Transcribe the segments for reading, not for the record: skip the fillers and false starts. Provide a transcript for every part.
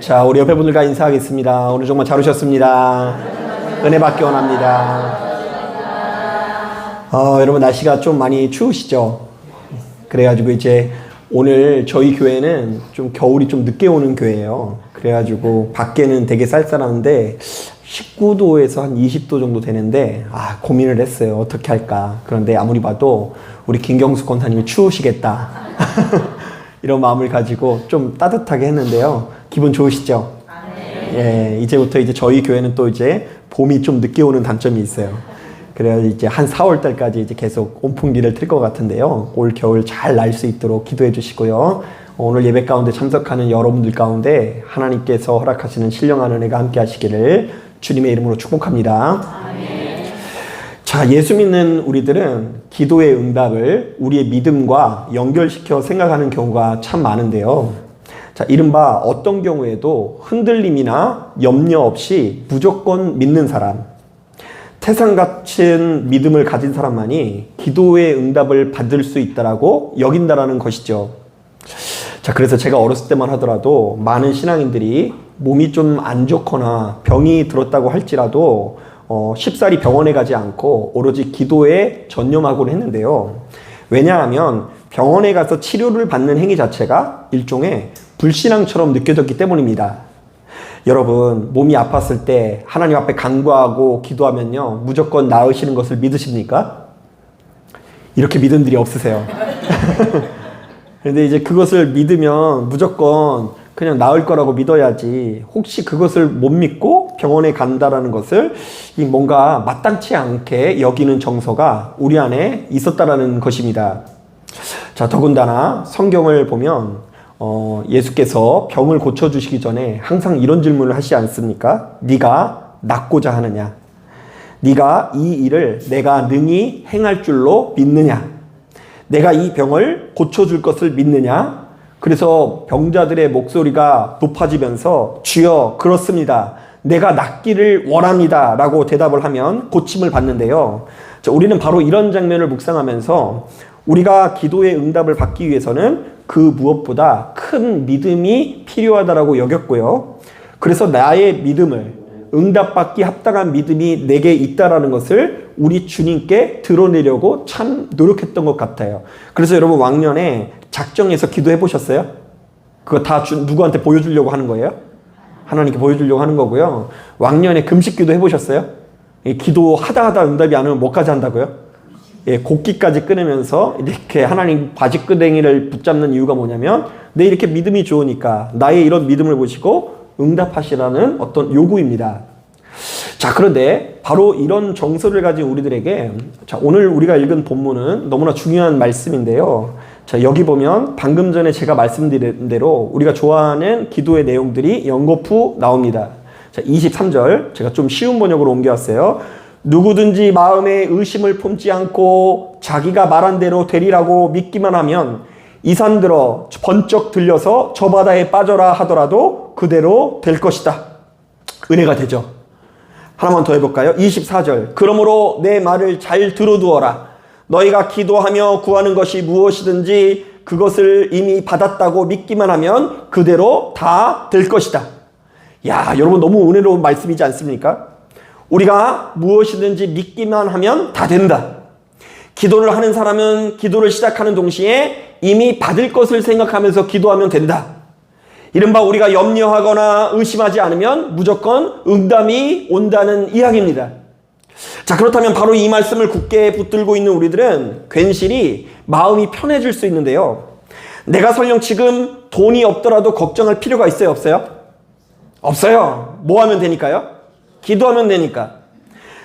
자, 우리 옆에 분들과 인사하겠습니다. 오늘 정말 잘 오셨습니다. 은혜 받기 원합니다. 여러분 날씨가 좀 많이 추우시죠? 그래가지고 이제 오늘 저희 교회는 좀 겨울이 좀 늦게 오는 교회예요. 그래가지고 밖에는 되게 쌀쌀한데 19도에서 한 20도 정도 되는데 고민을 했어요. 어떻게 할까? 그런데 아무리 봐도 우리 김경수 권사님이 추우시겠다. 이런 마음을 가지고 좀 따뜻하게 했는데요. 기분 좋으시죠? 예, 이제부터 이제 저희 교회는 또 이제 봄이 좀 늦게 오는 단점이 있어요. 그래야 이제 한 4월 달까지 이제 계속 온풍기를 틀 것 같은데요. 올 겨울 잘 날 수 있도록 기도해 주시고요. 오늘 예배 가운데 참석하는 여러분들 가운데 하나님께서 허락하시는 신령한 은혜가 함께 하시기를 주님의 이름으로 축복합니다. 자, 예수 믿는 우리들은 기도의 응답을 우리의 믿음과 연결시켜 생각하는 경우가 참 많은데요. 자, 이른바 어떤 경우에도 흔들림이나 염려 없이 무조건 믿는 사람, 태산 같은 믿음을 가진 사람만이 기도의 응답을 받을 수 있다라고 여긴다라는 것이죠. 자, 그래서 제가 어렸을 때만 하더라도 많은 신앙인들이 몸이 좀 안 좋거나 병이 들었다고 할지라도 쉽사리 병원에 가지 않고 오로지 기도에 전념하곤 했는데요. 왜냐하면 병원에 가서 치료를 받는 행위 자체가 일종의 불신앙처럼 느껴졌기 때문입니다. 여러분, 몸이 아팠을 때 하나님 앞에 간구하고 기도하면요, 무조건 나으시는 것을 믿으십니까? 이렇게 믿음들이 없으세요. 그런데 이제 그것을 믿으면 무조건 그냥 나을 거라고 믿어야지, 혹시 그것을 못 믿고 병원에 간다라는 것을 뭔가 마땅치 않게 여기는 정서가 우리 안에 있었다라는 것입니다. 자, 더군다나 성경을 보면 예수께서 병을 고쳐주시기 전에 항상 이런 질문을 하시지 않습니까? 네가 낫고자 하느냐? 네가 이 일을 내가 능히 행할 줄로 믿느냐? 내가 이 병을 고쳐줄 것을 믿느냐? 그래서 병자들의 목소리가 높아지면서 주여 그렇습니다. 내가 낫기를 원합니다. 라고 대답을 하면 고침을 받는데요. 자, 우리는 바로 이런 장면을 묵상하면서 우리가 기도의 응답을 받기 위해서는 그 무엇보다 큰 믿음이 필요하다라고 여겼고요. 그래서 나의 믿음을, 응답받기 합당한 믿음이 내게 있다라는 것을 우리 주님께 드러내려고 참 노력했던 것 같아요. 그래서 여러분 왕년에 작정해서 기도해 보셨어요? 그거 다 누구한테 보여주려고 하는 거예요? 하나님께 보여주려고 하는 거고요. 왕년에 금식 기도 해보셨어요? 기도 하다 응답이 안 오면 뭐까지 한다고요? 곡기까지 끊으면서 이렇게 하나님 바지끄댕이를 붙잡는 이유가 뭐냐면 내 이렇게 믿음이 좋으니까 나의 이런 믿음을 보시고 응답하시라는 어떤 요구입니다. 자, 그런데 바로 이런 정서를 가진 우리들에게, 자, 오늘 우리가 읽은 본문은 너무나 중요한 말씀인데요. 자, 여기 보면 방금 전에 제가 말씀드린 대로 우리가 좋아하는 기도의 내용들이 연거푸 나옵니다. 자, 23절 제가 좀 쉬운 번역으로 옮겨왔어요. 누구든지 마음에 의심을 품지 않고 자기가 말한 대로 되리라고 믿기만 하면 이 산 들어 번쩍 들려서 저 바다에 빠져라 하더라도 그대로 될 것이다. 은혜가 되죠. 하나만 더 해볼까요? 24절. 그러므로 내 말을 잘 들어두어라. 너희가 기도하며 구하는 것이 무엇이든지 그것을 이미 받았다고 믿기만 하면 그대로 다 될 것이다. 야, 여러분 너무 은혜로운 말씀이지 않습니까? 우리가 무엇이든지 믿기만 하면 다 된다. 기도를 하는 사람은 기도를 시작하는 동시에 이미 받을 것을 생각하면서 기도하면 된다. 이른바 우리가 염려하거나 의심하지 않으면 무조건 응답이 온다는 이야기입니다. 자, 그렇다면 바로 이 말씀을 굳게 붙들고 있는 우리들은 괜시리 마음이 편해질 수 있는데요. 내가 설령 지금 돈이 없더라도 걱정할 필요가 있어요, 없어요? 없어요. 뭐 하면 되니까요? 기도하면 되니까.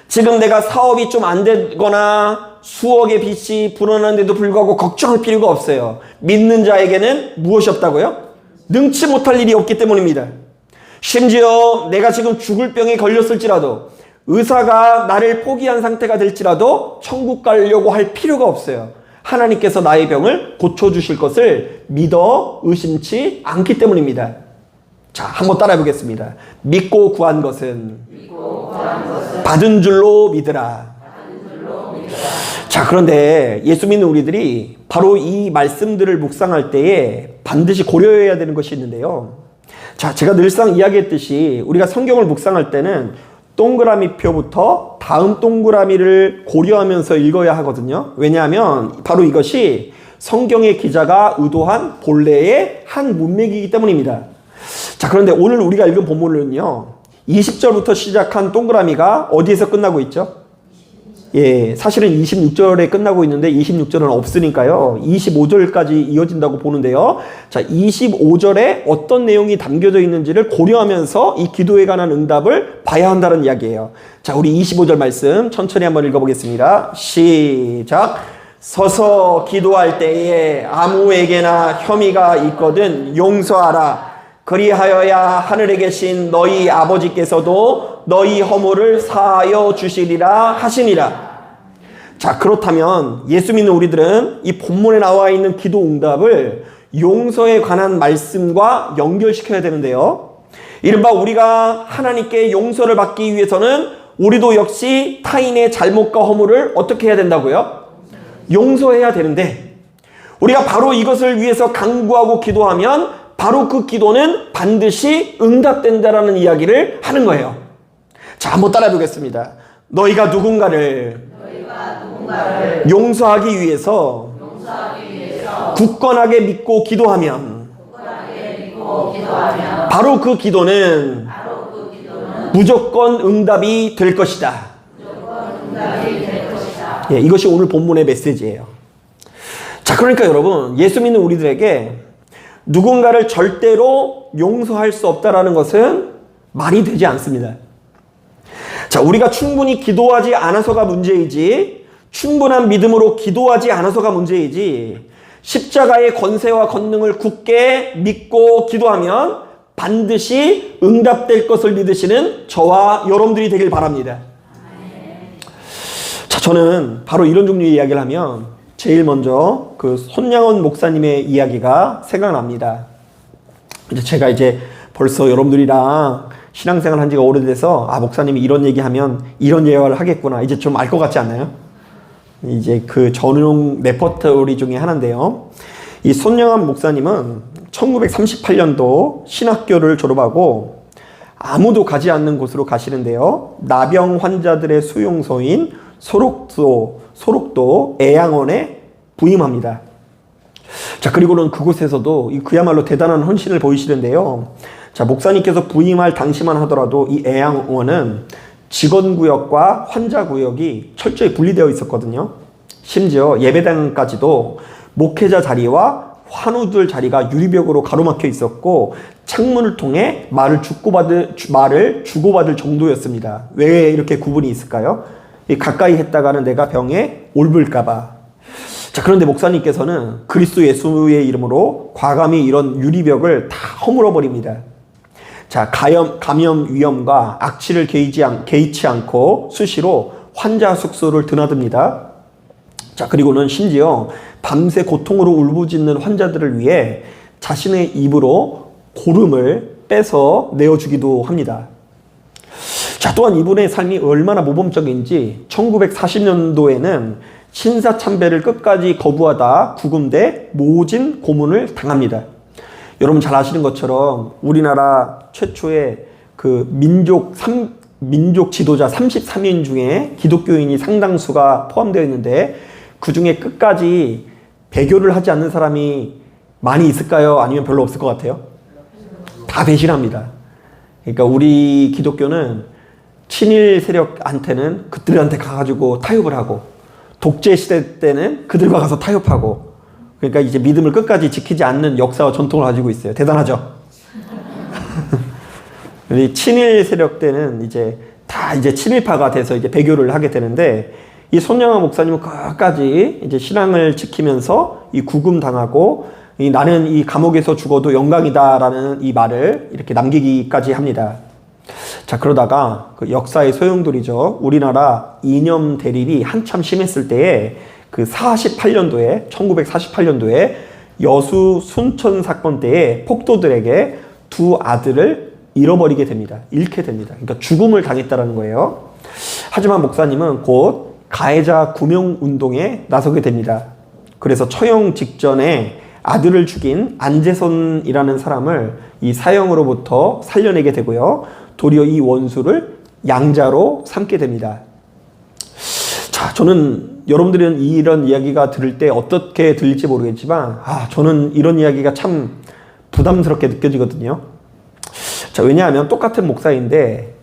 지금 내가 사업이 좀 안 되거나 수억의 빚이 불어나는데도 불구하고 걱정할 필요가 없어요. 믿는 자에게는 무엇이 없다고요? 능치 못할 일이 없기 때문입니다. 심지어 내가 지금 죽을 병에 걸렸을지라도, 의사가 나를 포기한 상태가 될지라도 천국 가려고 할 필요가 없어요. 하나님께서 나의 병을 고쳐주실 것을 믿어 의심치 않기 때문입니다. 자, 한번 따라해 보겠습니다. 믿고 구한 것은 받은 줄로 믿으라. 자, 그런데 예수 믿는 우리들이 바로 이 말씀들을 묵상할 때에 반드시 고려해야 되는 것이 있는데요. 자, 제가 늘상 이야기했듯이 우리가 성경을 묵상할 때는 동그라미표부터 다음 동그라미를 고려하면서 읽어야 하거든요. 왜냐하면 바로 이것이 성경의 기자가 의도한 본래의 한 문맥이기 때문입니다. 자, 그런데 오늘 우리가 읽은 본문은요, 20절부터 시작한 동그라미가 어디에서 끝나고 있죠? 예, 사실은 26절에 끝나고 있는데 26절은 없으니까요. 25절까지 이어진다고 보는데요. 자, 25절에 어떤 내용이 담겨져 있는지를 고려하면서 이 기도에 관한 응답을 봐야 한다는 이야기예요. 자, 우리 25절 말씀 천천히 한번 읽어보겠습니다. 시작. 서서 기도할 때에 아무에게나 혐의가 있거든 용서하라. 그리하여야 하늘에 계신 너희 아버지께서도 너희 허물을 사하여 주시리라 하시니라. 자, 그렇다면 예수 믿는 우리들은 이 본문에 나와 있는 기도 응답을 용서에 관한 말씀과 연결시켜야 되는데요. 이른바 우리가 하나님께 용서를 받기 위해서는 우리도 역시 타인의 잘못과 허물을 어떻게 해야 된다고요? 용서해야 되는데, 우리가 바로 이것을 위해서 간구하고 기도하면 바로 그 기도는 반드시 응답된다라는 이야기를 하는 거예요. 자, 한번 따라해 보겠습니다. 너희가 누군가를 용서하기 위해서 굳건하게 믿고 기도하면 바로 그 기도는 무조건 응답이 될 것이다. 예, 이것이 오늘 본문의 메시지예요. 자, 그러니까 여러분, 예수 믿는 우리들에게 누군가를 절대로 용서할 수 없다라는 것은 말이 되지 않습니다. 자, 우리가 충분히 기도하지 않아서가 문제이지, 충분한 믿음으로 기도하지 않아서가 문제이지, 십자가의 권세와 권능을 굳게 믿고 기도하면 반드시 응답될 것을 믿으시는 저와 여러분들이 되길 바랍니다. 자, 저는 바로 이런 종류의 이야기를 하면 제일 먼저 그 손양원 목사님의 이야기가 생각납니다. 제가 벌써 여러분들이랑 신앙생활 한 지가 오래돼서, 목사님이 이런 얘기하면 이런 예화를 하겠구나, 이제 좀 알 것 같지 않나요? 그 전용 레퍼토리 중에 하나인데요. 이 손양원 목사님은 1938년도 신학교를 졸업하고 아무도 가지 않는 곳으로 가시는데요. 나병 환자들의 수용소인 소록도 애양원에 부임합니다. 자, 그리고는 그곳에서도 그야말로 대단한 헌신을 보이시는데요. 자, 목사님께서 부임할 당시만 하더라도 이 애양원은 직원구역과 환자구역이 철저히 분리되어 있었거든요. 심지어 예배당까지도 목회자 자리와 환우들 자리가 유리벽으로 가로막혀 있었고, 창문을 통해 말을 주고받을 정도였습니다. 왜 이렇게 구분이 있을까요? 가까이 했다가는 내가 병에 옮을까봐. 자, 그런데 목사님께서는 그리스도 예수의 이름으로 과감히 이런 유리벽을 다 허물어 버립니다. 자, 감염 위험과 악취를 개의치 않고 수시로 환자 숙소를 드나듭니다. 자, 그리고는 심지어 밤새 고통으로 울부짖는 환자들을 위해 자신의 입으로 고름을 빼서 내어주기도 합니다. 자, 또한 이분의 삶이 얼마나 모범적인지 1940년도에는 신사참배를 끝까지 거부하다 구금돼 모진 고문을 당합니다. 여러분 잘 아시는 것처럼 우리나라 최초의 그 민족 지도자 33인 중에 기독교인이 상당수가 포함되어 있는데, 그 중에 끝까지 배교를 하지 않는 사람이 많이 있을까요? 아니면 별로 없을 것 같아요? 다 배신합니다. 그러니까 우리 기독교는 친일 세력한테는 그들한테 가가지고 타협을 하고, 독재 시대 때는 그들과 가서 타협하고, 그러니까 이제 믿음을 끝까지 지키지 않는 역사와 전통을 가지고 있어요. 대단하죠? 친일 세력 때는 다 친일파가 돼서 배교를 하게 되는데, 이 손양원 목사님은 끝까지 신앙을 지키면서 구금 당하고, 나는 이 감옥에서 죽어도 영광이다라는 이 말을 이렇게 남기기까지 합니다. 자, 그러다가 그 역사의 소용돌이죠. 우리나라 이념 대립이 한참 심했을 때에 1948년도에 여수 순천 사건 때에 폭도들에게 두 아들을 잃게 됩니다. 그러니까 죽음을 당했다는 거예요. 하지만 목사님은 곧 가해자 구명 운동에 나서게 됩니다. 그래서 처형 직전에 아들을 죽인 안제손이라는 사람을 이 사형으로부터 살려내게 되고요. 도리어 이 원수를 양자로 삼게 됩니다. 자, 저는 여러분들은 이런 이야기가 들을 때 어떻게 들릴지 모르겠지만 저는 이런 이야기가 참 부담스럽게 느껴지거든요. 자, 왜냐하면 똑같은 목사인데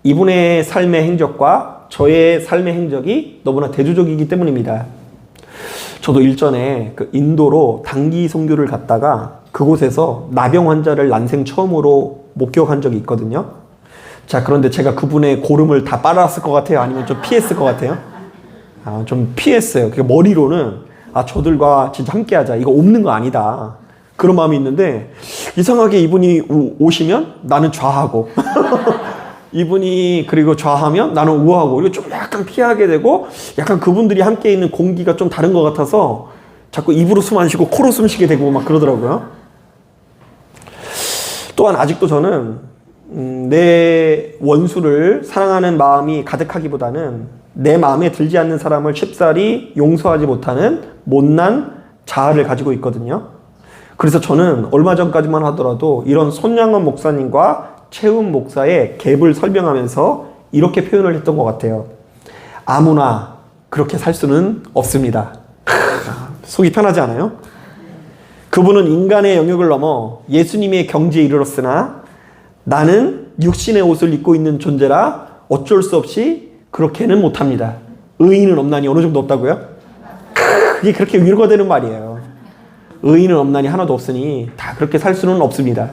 이분의 삶의 행적과 저의 삶의 행적이 너무나 대조적이기 때문입니다. 저도 일전에 그 인도로 단기 선교를 갔다가 그곳에서 나병 환자를 난생 처음으로 목격한 적이 있거든요. 자, 그런데 제가 그분의 고름을 다 빨았을 것 같아요? 아니면 좀 피했을 것 같아요? 좀 피했어요. 그 머리로는 저들과 진짜 함께 하자. 이거 없는 거 아니다. 그런 마음이 있는데 이상하게 이분이 오시면 나는 좌하고 이분이 그리고 좌하면 나는 우하고 이거 좀 약간 피하게 되고 약간 그분들이 함께 있는 공기가 좀 다른 것 같아서 자꾸 입으로 숨 안 쉬고 코로 숨 쉬게 되고 막 그러더라고요. 또한 아직도 저는 내 원수를 사랑하는 마음이 가득하기보다는 내 마음에 들지 않는 사람을 쉽사리 용서하지 못하는 못난 자아를 가지고 있거든요. 그래서 저는 얼마 전까지만 하더라도 이런 손양원 목사님과 최훈 목사의 갭을 설명하면서 이렇게 표현을 했던 것 같아요. 아무나 그렇게 살 수는 없습니다. 속이 편하지 않아요? 그분은 인간의 영역을 넘어 예수님의 경지에 이르렀으나 나는 육신의 옷을 입고 있는 존재라 어쩔 수 없이 그렇게는 못합니다. 의인은 없나니 어느 정도 없다고요? 그게 그렇게 위로가 되는 말이에요. 의인은 없나니 하나도 없으니 다 그렇게 살 수는 없습니다.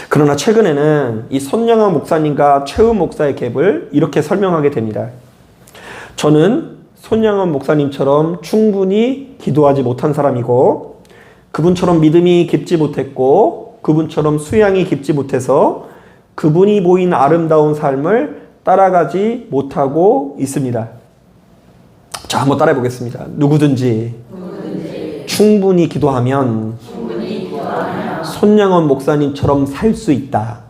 그러나 최근에는 이 손양원 목사님과 최훈 목사의 갭을 이렇게 설명하게 됩니다. 저는 손양원 목사님처럼 충분히 기도하지 못한 사람이고 그분처럼 믿음이 깊지 못했고 그분처럼 수양이 깊지 못해서 그분이 보인 아름다운 삶을 따라가지 못하고 있습니다. 자, 한번 따라해 보겠습니다. 누구든지 충분히 기도하면 손양원 목사님처럼 살 수 있다.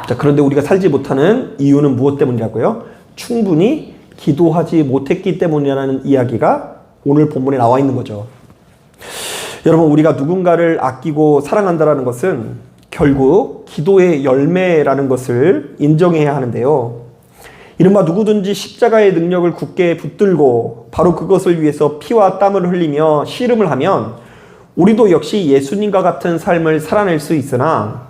자, 그런데 우리가 살지 못하는 이유는 무엇 때문이라고요? 충분히 기도하지 못했기 때문이라는 이야기가 오늘 본문에 나와 있는 거죠. 여러분, 우리가 누군가를 아끼고 사랑한다는 것은 결국 기도의 열매라는 것을 인정해야 하는데요. 이른바 누구든지 십자가의 능력을 굳게 붙들고 바로 그것을 위해서 피와 땀을 흘리며 씨름을 하면 우리도 역시 예수님과 같은 삶을 살아낼 수 있으나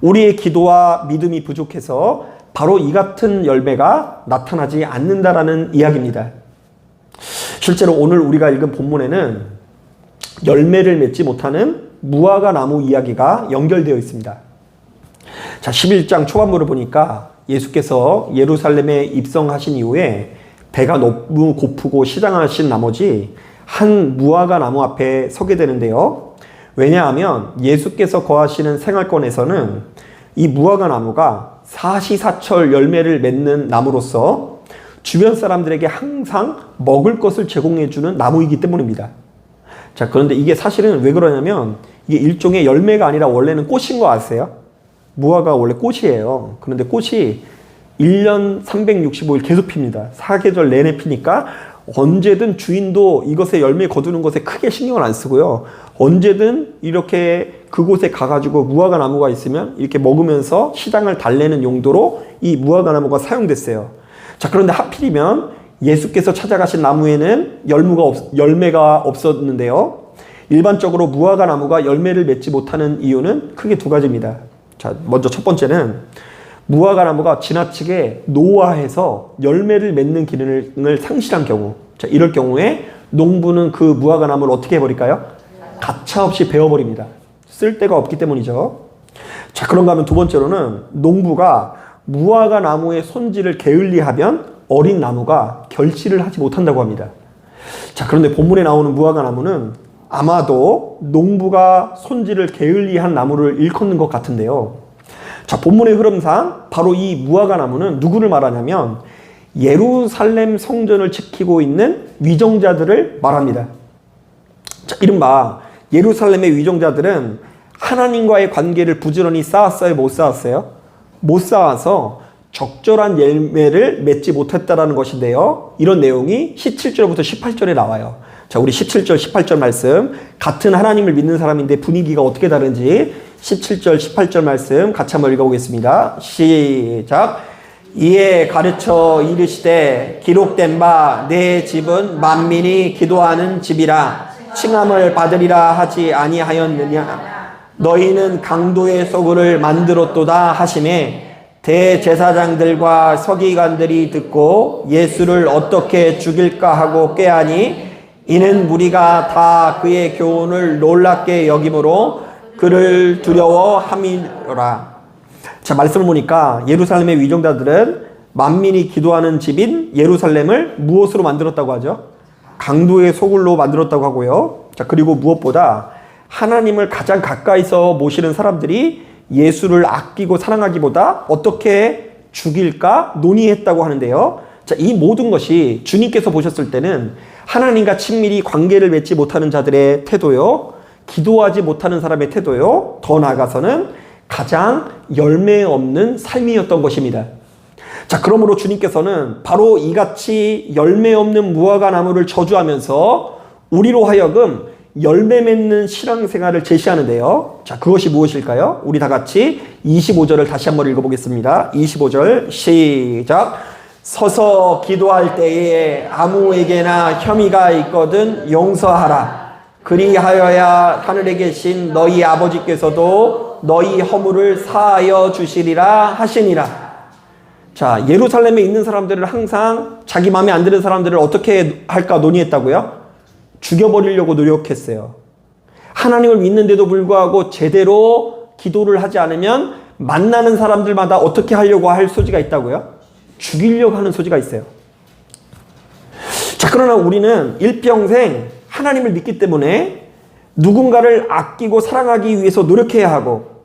우리의 기도와 믿음이 부족해서 바로 이 같은 열매가 나타나지 않는다라는 이야기입니다. 실제로 오늘 우리가 읽은 본문에는 열매를 맺지 못하는 무화과 나무 이야기가 연결되어 있습니다. 자, 11장 초반부를 보니까 예수께서 예루살렘에 입성하신 이후에 배가 너무 고프고 시장하신 나머지 한 무화과 나무 앞에 서게 되는데요. 왜냐하면 예수께서 거하시는 생활권에서는 이 무화과 나무가 사시사철 열매를 맺는 나무로서 주변 사람들에게 항상 먹을 것을 제공해주는 나무이기 때문입니다. 자, 그런데 이게 사실은 왜 그러냐면 이게 일종의 열매가 아니라 원래는 꽃인 거 아세요? 무화과가 원래 꽃이에요. 그런데 꽃이 1년 365일 계속 핍니다. 사계절 내내 피니까 언제든 주인도 이것에 열매 거두는 것에 크게 신경을 안 쓰고요. 언제든 이렇게 그곳에 가가지고 무화과 나무가 있으면 이렇게 먹으면서 시장을 달래는 용도로 이 무화과 나무가 사용됐어요. 자, 그런데 하필이면 예수께서 찾아가신 나무에는 열매가 없었는데요. 일반적으로 무화과 나무가 열매를 맺지 못하는 이유는 크게 두 가지입니다. 자, 먼저 첫 번째는 무화과 나무가 지나치게 노화해서 열매를 맺는 기능을 상실한 경우, 자, 이럴 경우에 농부는 그 무화과 나무를 어떻게 해버릴까요? 가차없이 베어버립니다. 쓸 데가 없기 때문이죠. 자, 그런가 하면 두 번째로는 농부가 무화과 나무의 손질을 게을리하면 어린 나무가 결실을 하지 못한다고 합니다. 자, 그런데 본문에 나오는 무화과 나무는 아마도 농부가 손질을 게을리한 나무를 일컫는 것 같은데요. 자, 본문의 흐름상 바로 이 무화과 나무는 누구를 말하냐면 예루살렘 성전을 지키고 있는 위정자들을 말합니다. 자, 이른바 예루살렘의 위정자들은 하나님과의 관계를 부지런히 쌓았어요? 못 쌓았어요? 못 쌓아서 적절한 열매를 맺지 못했다라는 것인데요. 이런 내용이 17절부터 18절에 나와요. 자, 우리 17절, 18절 말씀. 같은 하나님을 믿는 사람인데 분위기가 어떻게 다른지 17절, 18절 말씀 같이 한번 읽어보겠습니다. 시작. 이에 가르쳐 이르시되 기록된 바 내 집은 만민이 기도하는 집이라 칭함을 받으리라 하지 아니하였느냐. 너희는 강도의 소굴을 만들었도다 하시매 대제사장들과 서기관들이 듣고 예수를 어떻게 죽일까 하고 꾀하니 이는 무리가 다 그의 교훈을 놀랍게 여김으로 그를 두려워함이로라. 자, 말씀을 보니까 예루살렘의 위정자들은 만민이 기도하는 집인 예루살렘을 무엇으로 만들었다고 하죠? 강도의 소굴로 만들었다고 하고요. 자, 그리고 무엇보다 하나님을 가장 가까이서 모시는 사람들이 예수를 아끼고 사랑하기보다 어떻게 죽일까 논의했다고 하는데요. 자, 이 모든 것이 주님께서 보셨을 때는 하나님과 친밀히 관계를 맺지 못하는 자들의 태도요, 기도하지 못하는 사람의 태도요, 더 나아가서는 가장 열매 없는 삶이었던 것입니다. 자, 그러므로 주님께서는 바로 이같이 열매 없는 무화과 나무를 저주하면서 우리로 하여금 열매 맺는 신앙생활을 제시하는데요. 자, 그것이 무엇일까요? 우리 다 같이 25절을 다시 한번 읽어보겠습니다. 25절 시작. 서서 기도할 때에 아무에게나 혐의가 있거든 용서하라. 그리하여야 하늘에 계신 너희 아버지께서도 너희 허물을 사하여 주시리라 하시니라. 자, 예루살렘에 있는 사람들을 항상 자기 마음에 안 드는 사람들을 어떻게 할까 논의했다고요? 죽여버리려고 노력했어요. 하나님을 믿는데도 불구하고 제대로 기도를 하지 않으면 만나는 사람들마다 어떻게 하려고 할 소지가 있다고요? 죽이려고 하는 소지가 있어요. 자, 그러나 우리는 일평생 하나님을 믿기 때문에 누군가를 아끼고 사랑하기 위해서 노력해야 하고,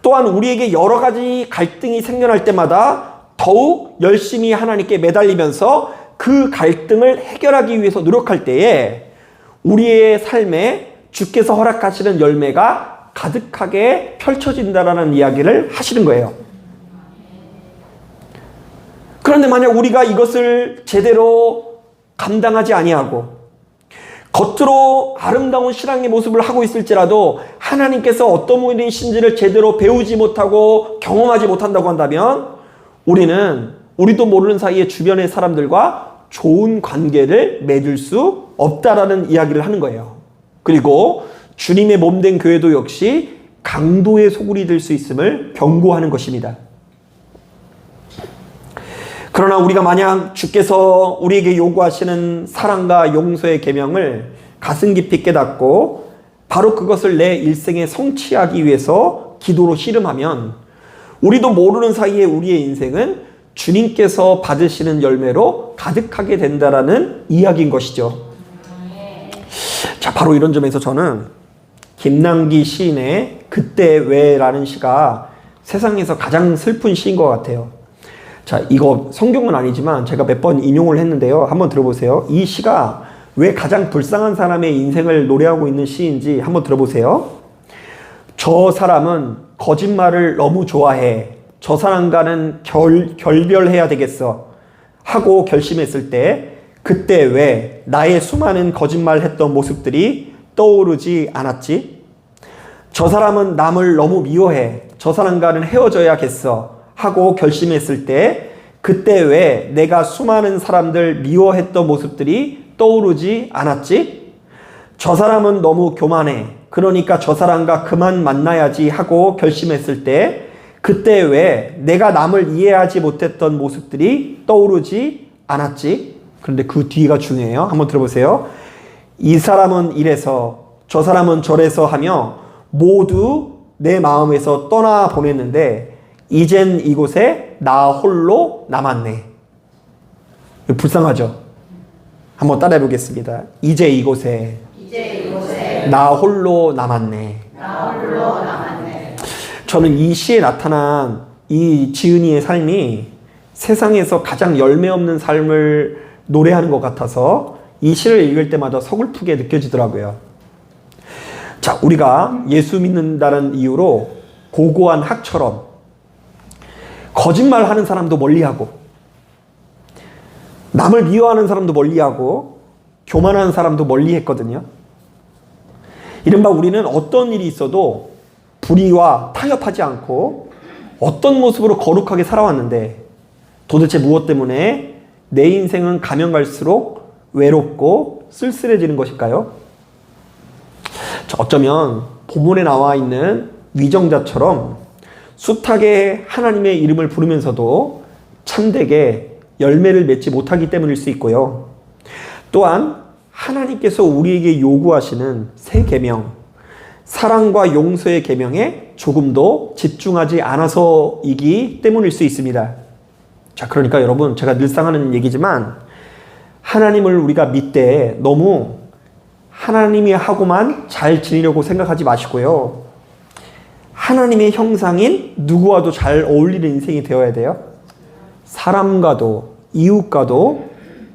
또한 우리에게 여러 가지 갈등이 생겨날 때마다 더욱 열심히 하나님께 매달리면서 그 갈등을 해결하기 위해서 노력할 때에 우리의 삶에 주께서 허락하시는 열매가 가득하게 펼쳐진다라는 이야기를 하시는 거예요. 그런데 만약 우리가 이것을 제대로 감당하지 아니하고 겉으로 아름다운 신앙의 모습을 하고 있을지라도 하나님께서 어떤 분이신지를 제대로 배우지 못하고 경험하지 못한다고 한다면 우리도 모르는 사이에 주변의 사람들과 좋은 관계를 맺을 수 없다라는 이야기를 하는 거예요. 그리고 주님의 몸된 교회도 역시 강도의 소굴이 될 수 있음을 경고하는 것입니다. 그러나 우리가 만약 주께서 우리에게 요구하시는 사랑과 용서의 계명을 가슴 깊이 깨닫고 바로 그것을 내 일생에 성취하기 위해서 기도로 씨름하면 우리도 모르는 사이에 우리의 인생은 주님께서 받으시는 열매로 가득하게 된다라는 이야기인 것이죠. 자, 바로 이런 점에서 저는 김남기 시인의 그때 왜라는 시가 세상에서 가장 슬픈 시인 것 같아요. 자, 이거 성경은 아니지만 제가 몇 번 인용을 했는데요. 한번 들어보세요. 이 시가 왜 가장 불쌍한 사람의 인생을 노래하고 있는 시인지 한번 들어보세요. 저 사람은 거짓말을 너무 좋아해. 저 사람과는 결별해야 되겠어. 하고 결심했을 때 그때 왜 나의 수많은 거짓말 했던 모습들이 떠오르지 않았지? 저 사람은 남을 너무 미워해. 저 사람과는 헤어져야겠어. 하고 결심했을 때 그때 왜 내가 수많은 사람들 미워했던 모습들이 떠오르지 않았지? 저 사람은 너무 교만해. 그러니까 저 사람과 그만 만나야지 하고 결심했을 때 그때 왜 내가 남을 이해하지 못했던 모습들이 떠오르지 않았지? 그런데 그 뒤가 중요해요. 한번 들어보세요. 이 사람은 이래서 저 사람은 저래서 하며 모두 내 마음에서 떠나보냈는데 이젠 이곳에 나 홀로 남았네. 불쌍하죠? 한번 따라해 보겠습니다. 이제 이곳에 나 홀로 남았네. 저는 이 시에 나타난 이 지은이의 삶이 세상에서 가장 열매 없는 삶을 노래하는 것 같아서 이 시를 읽을 때마다 서글프게 느껴지더라고요. 자, 우리가 예수 믿는다는 이유로 고고한 학처럼 거짓말하는 사람도 멀리하고 남을 미워하는 사람도 멀리하고 교만한 사람도 멀리 했거든요. 이른바 우리는 어떤 일이 있어도 불의와 타협하지 않고 어떤 모습으로 거룩하게 살아왔는데 도대체 무엇 때문에 내 인생은 가면 갈수록 외롭고 쓸쓸해지는 것일까요? 어쩌면 본문에 나와 있는 위정자처럼 숱하게 하나님의 이름을 부르면서도 참되게 열매를 맺지 못하기 때문일 수 있고요. 또한 하나님께서 우리에게 요구하시는 새 계명, 사랑과 용서의 계명에 조금도 집중하지 않아서이기 때문일 수 있습니다. 자, 그러니까 여러분, 제가 늘상 하는 얘기지만 하나님을 우리가 믿되 너무 하나님이 하고만 잘 지내려고 생각하지 마시고요. 하나님의 형상인 누구와도 잘 어울리는 인생이 되어야 돼요. 사람과도 이웃과도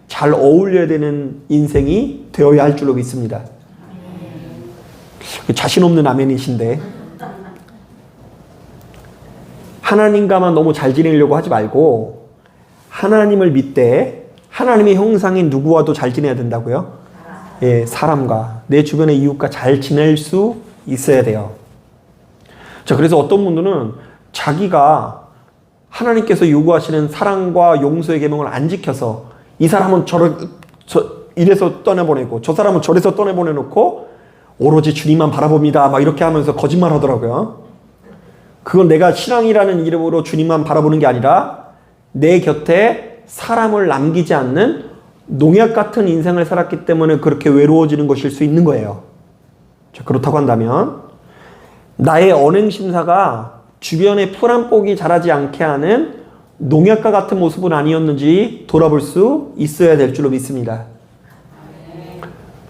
잘 어울려야 되는 인생이 되어야 할 줄로 믿습니다. 자신 없는 아멘이신데 하나님과만 너무 잘 지내려고 하지 말고 하나님을 믿되 하나님의 형상인 누구와도 잘 지내야 된다고요? 예, 사람과 내 주변의 이웃과 잘 지낼 수 있어야 돼요. 자, 그래서 어떤 분들은 자기가 하나님께서 요구하시는 사랑과 용서의 계명을 안 지켜서 이 사람은 이래서 떠내보내고 저 사람은 저래서 떠내보내놓고 오로지 주님만 바라봅니다 막 이렇게 하면서 거짓말 하더라고요. 그건 내가 신앙이라는 이름으로 주님만 바라보는 게 아니라 내 곁에 사람을 남기지 않는 농약 같은 인생을 살았기 때문에 그렇게 외로워지는 것일 수 있는 거예요. 자, 그렇다고 한다면 나의 언행심사가 주변에 풀 한 폭이 자라지 않게 하는 농약과 같은 모습은 아니었는지 돌아볼 수 있어야 될 줄로 믿습니다.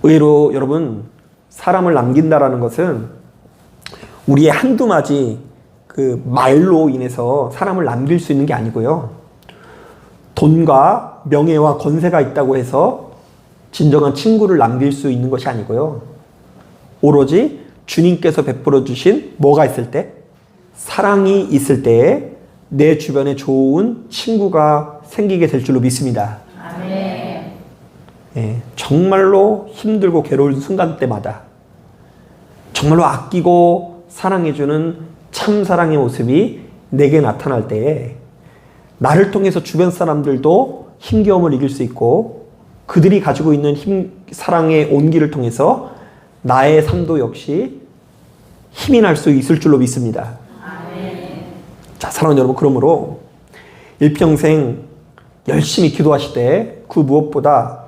의외로 여러분, 사람을 남긴다라는 것은 우리의 한두 마디 그 말로 인해서 사람을 남길 수 있는 게 아니고요. 돈과 명예와 권세가 있다고 해서 진정한 친구를 남길 수 있는 것이 아니고요. 오로지 주님께서 베풀어 주신 뭐가 있을 때? 사랑이 있을 때에 내 주변에 좋은 친구가 생기게 될 줄로 믿습니다. 아멘. 예, 정말로 힘들고 괴로운 순간 때마다 정말로 아끼고 사랑해주는 참사랑의 모습이 내게 나타날 때에 나를 통해서 주변 사람들도 힘겨움을 이길 수 있고 그들이 가지고 있는 사랑의 온기를 통해서 나의 삶도 역시 힘이 날 수 있을 줄로 믿습니다. 아멘. 자, 사랑하는 여러분, 그러므로 일평생 열심히 기도하실 때 그 무엇보다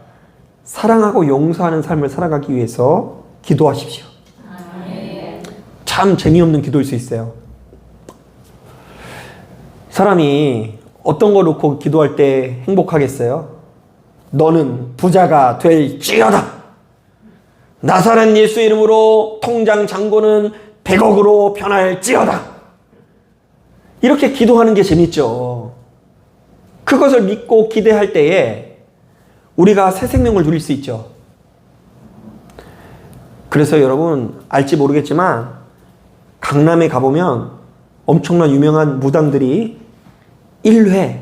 사랑하고 용서하는 삶을 살아가기 위해서 기도하십시오. 아멘. 참 재미없는 기도일 수 있어요. 사람이 어떤 거 놓고 기도할 때 행복하겠어요? 너는 부자가 될지어다. 나사렛 예수 이름으로 통장 잔고는 100억으로 변할지어다. 이렇게 기도하는 게 재밌죠. 그것을 믿고 기대할 때에 우리가 새 생명을 누릴 수 있죠. 그래서 여러분 알지 모르겠지만 강남에 가보면 엄청난 유명한 무당들이 1회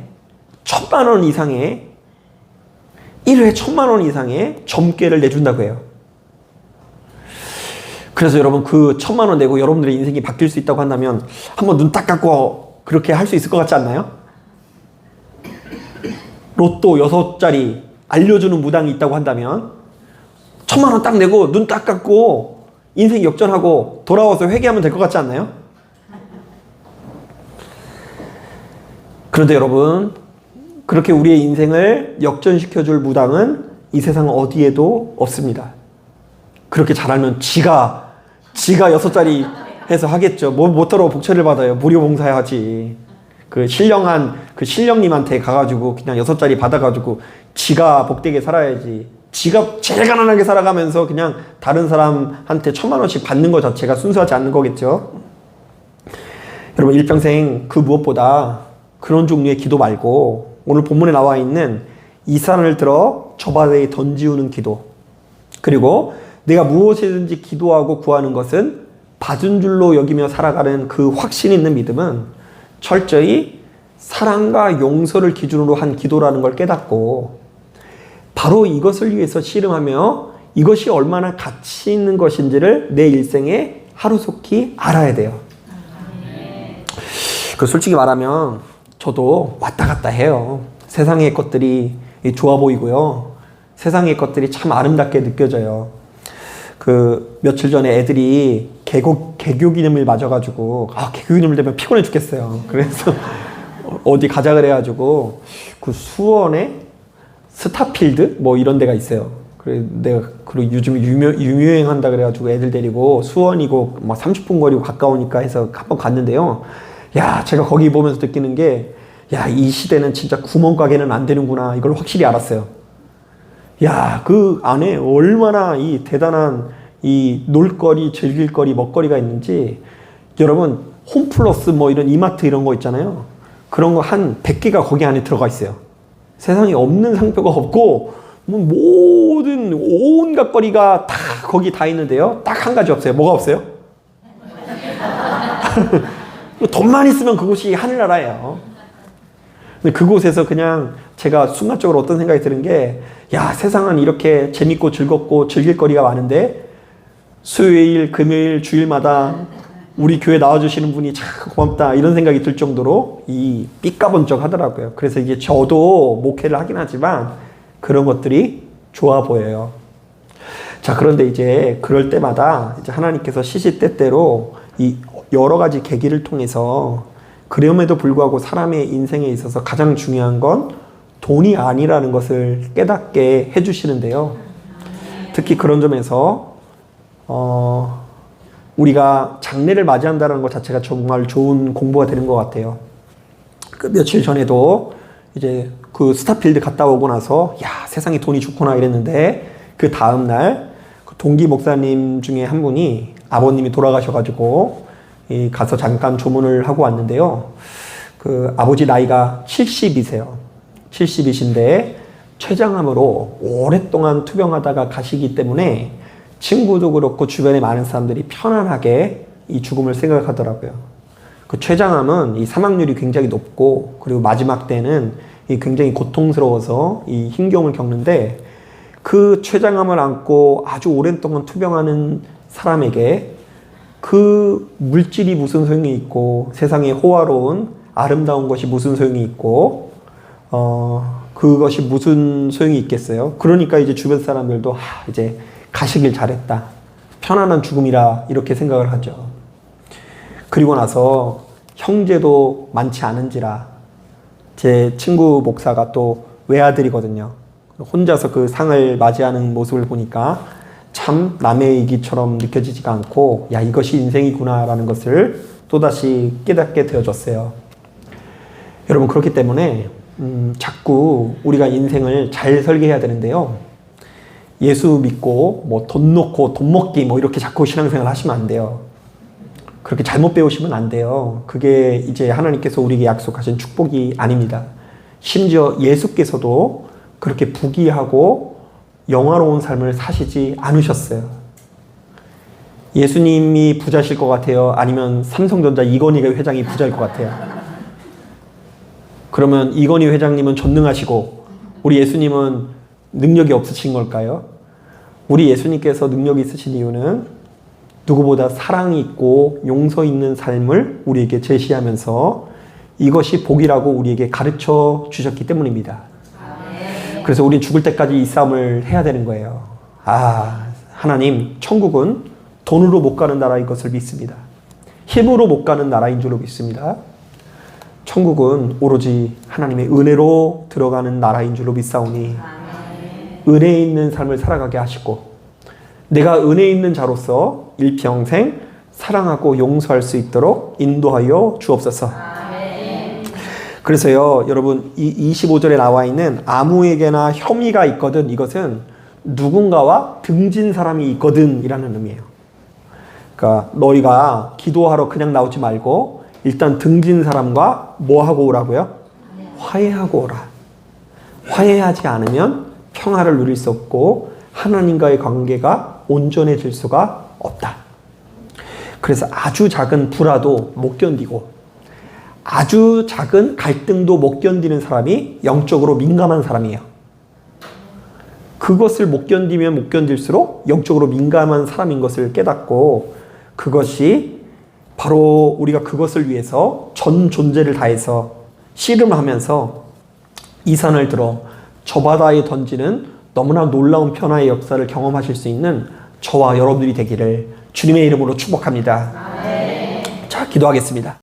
1,000만 원 이상의 1회 1,000만 원 이상의 점괘를 내준다고 해요. 그래서 여러분 그 1,000만 원 내고 여러분들의 인생이 바뀔 수 있다고 한다면 한번 눈 딱 감고 그렇게 할 수 있을 것 같지 않나요? 로또 6자리 알려주는 무당이 있다고 한다면 1,000만 원 딱 내고 눈 딱 감고 인생 역전하고 돌아와서 회개하면 될 것 같지 않나요? 그런데 여러분, 그렇게 우리의 인생을 역전시켜줄 무당은 이 세상 어디에도 없습니다. 그렇게 잘하면 지가 6자리 해서 하겠죠. 뭐 못하러 복채를 받아요. 무료 봉사해야지. 그 신령님한테 가가지고 그냥 6자리 받아가지고 지가 복되게 살아야지. 지가 제일 가난하게 살아가면서 그냥 다른 사람한테 1,000만 원씩 받는 것 자체가 순수하지 않는 거겠죠. 여러분, 일평생 그 무엇보다 그런 종류의 기도 말고 오늘 본문에 나와 있는 이 산을 들어 저 바다에 던지우는 기도, 그리고 내가 무엇이든지 기도하고 구하는 것은 받은 줄로 여기며 살아가는 그 확신 있는 믿음은 철저히 사랑과 용서를 기준으로 한 기도라는 걸 깨닫고 바로 이것을 위해서 씨름하며 이것이 얼마나 가치 있는 것인지를 내 일생에 하루속히 알아야 돼요. 그 솔직히 말하면 저도 왔다 갔다 해요. 세상의 것들이 좋아 보이고요. 세상의 것들이 참 아름답게 느껴져요. 그 며칠 전에 애들이 개교 기념일 맞아가지고 개교 기념일 되면 피곤해 죽겠어요. 그래서 어디 가자 그래가지고 그 수원에 스타필드 뭐 이런 데가 있어요. 그래 내가 그리고 요즘 유명한다 그래가지고 애들 데리고 수원이고 막 30분 거리고 가까우니까 해서 한번 갔는데요. 야, 제가 거기 보면서 느끼는 게, 야, 이 시대는 진짜 구멍가게는 안 되는구나. 이걸 확실히 알았어요. 야, 그 안에 얼마나 이 대단한 이 놀거리, 즐길거리, 먹거리가 있는지, 여러분, 홈플러스 뭐 이런 이마트 이런 거 있잖아요. 그런 거 한 100개가 거기 안에 들어가 있어요. 세상에 없는 상표가 없고, 뭐 모든 온갖 거리가 다 거기 다 있는데요. 딱 한 가지 없어요. 뭐가 없어요? 돈만 있으면 그곳이 하늘나라예요. 근데 그곳에서 그냥 제가 순간적으로 어떤 생각이 드는 게, 야, 세상은 이렇게 재밌고 즐겁고 즐길 거리가 많은데 수요일, 금요일, 주일마다 우리 교회 나와주시는 분이 참 고맙다 이런 생각이 들 정도로 이 삐까번쩍 하더라고요. 그래서 이제 저도 목회를 하긴 하지만 그런 것들이 좋아 보여요. 자, 그런데 이제 그럴 때마다 이제 하나님께서 시시때때로 이 여러 가지 계기를 통해서 그럼에도 불구하고 사람의 인생에 있어서 가장 중요한 건 돈이 아니라는 것을 깨닫게 해주시는데요. 특히 그런 점에서 우리가 장래를 맞이한다는 것 자체가 정말 좋은 공부가 되는 것 같아요. 그 며칠 전에도 이제 그 스타필드 갔다 오고 나서 야, 세상에 돈이 좋구나 이랬는데 그 다음날 그 동기 목사님 중에 한 분이 아버님이 돌아가셔가지고 가서 잠깐 조문을 하고 왔는데요. 그 아버지 나이가 70이세요. 70이신데 췌장암으로 오랫동안 투병하다가 가시기 때문에 친구도 그렇고 주변에 많은 사람들이 편안하게 이 죽음을 생각하더라고요. 그 췌장암은 이 사망률이 굉장히 높고 그리고 마지막 때는 이 굉장히 고통스러워서 이 힘겨움을 겪는데 그 췌장암을 안고 아주 오랜 동안 투병하는 사람에게 그 물질이 무슨 소용이 있고 세상에 호화로운 아름다운 것이 무슨 소용이 있고 그것이 무슨 소용이 있겠어요? 그러니까 이제 주변 사람들도 이제 가시길 잘했다. 편안한 죽음이라 이렇게 생각을 하죠. 그리고 나서 형제도 많지 않은지라 제 친구 목사가 또 외아들이거든요. 혼자서 그 상을 맞이하는 모습을 보니까 참 남의 얘기처럼 느껴지지가 않고 야, 이것이 인생이구나 라는 것을 또다시 깨닫게 되어졌어요. 여러분, 그렇기 때문에 자꾸 우리가 인생을 잘 설계해야 되는데요. 예수 믿고 뭐 돈 놓고 돈 먹기 뭐 이렇게 자꾸 신앙생활 하시면 안 돼요. 그렇게 잘못 배우시면 안 돼요. 그게 이제 하나님께서 우리에게 약속하신 축복이 아닙니다. 심지어 예수께서도 그렇게 부귀하고 영화로운 삶을 사시지 않으셨어요. 예수님이 부자실 것 같아요? 아니면 삼성전자 이건희 회장이 부자일 것 같아요? 그러면 이건희 회장님은 전능하시고 우리 예수님은 능력이 없으신 걸까요? 우리 예수님께서 능력이 있으신 이유는 누구보다 사랑이 있고 용서 있는 삶을 우리에게 제시하면서 이것이 복이라고 우리에게 가르쳐 주셨기 때문입니다. 그래서 우린 죽을 때까지 이 싸움을 해야 되는 거예요. 하나님, 천국은 돈으로 못 가는 나라인 것을 믿습니다. 힘으로 못 가는 나라인 줄로 믿습니다. 천국은 오로지 하나님의 은혜로 들어가는 나라인 줄로 믿사오니 은혜 있는 삶을 살아가게 하시고 내가 은혜 있는 자로서 일평생 사랑하고 용서할 수 있도록 인도하여 주옵소서. 그래서요, 여러분, 이 25절에 나와 있는 아무에게나 혐의가 있거든, 이것은 누군가와 등진 사람이 있거든 이라는 의미예요. 그러니까 너희가 기도하러 그냥 나오지 말고 일단 등진 사람과 뭐 하고 오라고요? 화해하고 오라. 화해하지 않으면 평화를 누릴 수 없고 하나님과의 관계가 온전해질 수가 없다. 그래서 아주 작은 불화도 못 견디고 아주 작은 갈등도 못 견디는 사람이 영적으로 민감한 사람이에요. 그것을 못 견디면 못 견딜수록 영적으로 민감한 사람인 것을 깨닫고 그것이 바로 우리가 그것을 위해서 전 존재를 다해서 씨름을 하면서 이 산을 들어 저 바다에 던지는 너무나 놀라운 변화의 역사를 경험하실 수 있는 저와 여러분들이 되기를 주님의 이름으로 축복합니다. 자, 기도하겠습니다.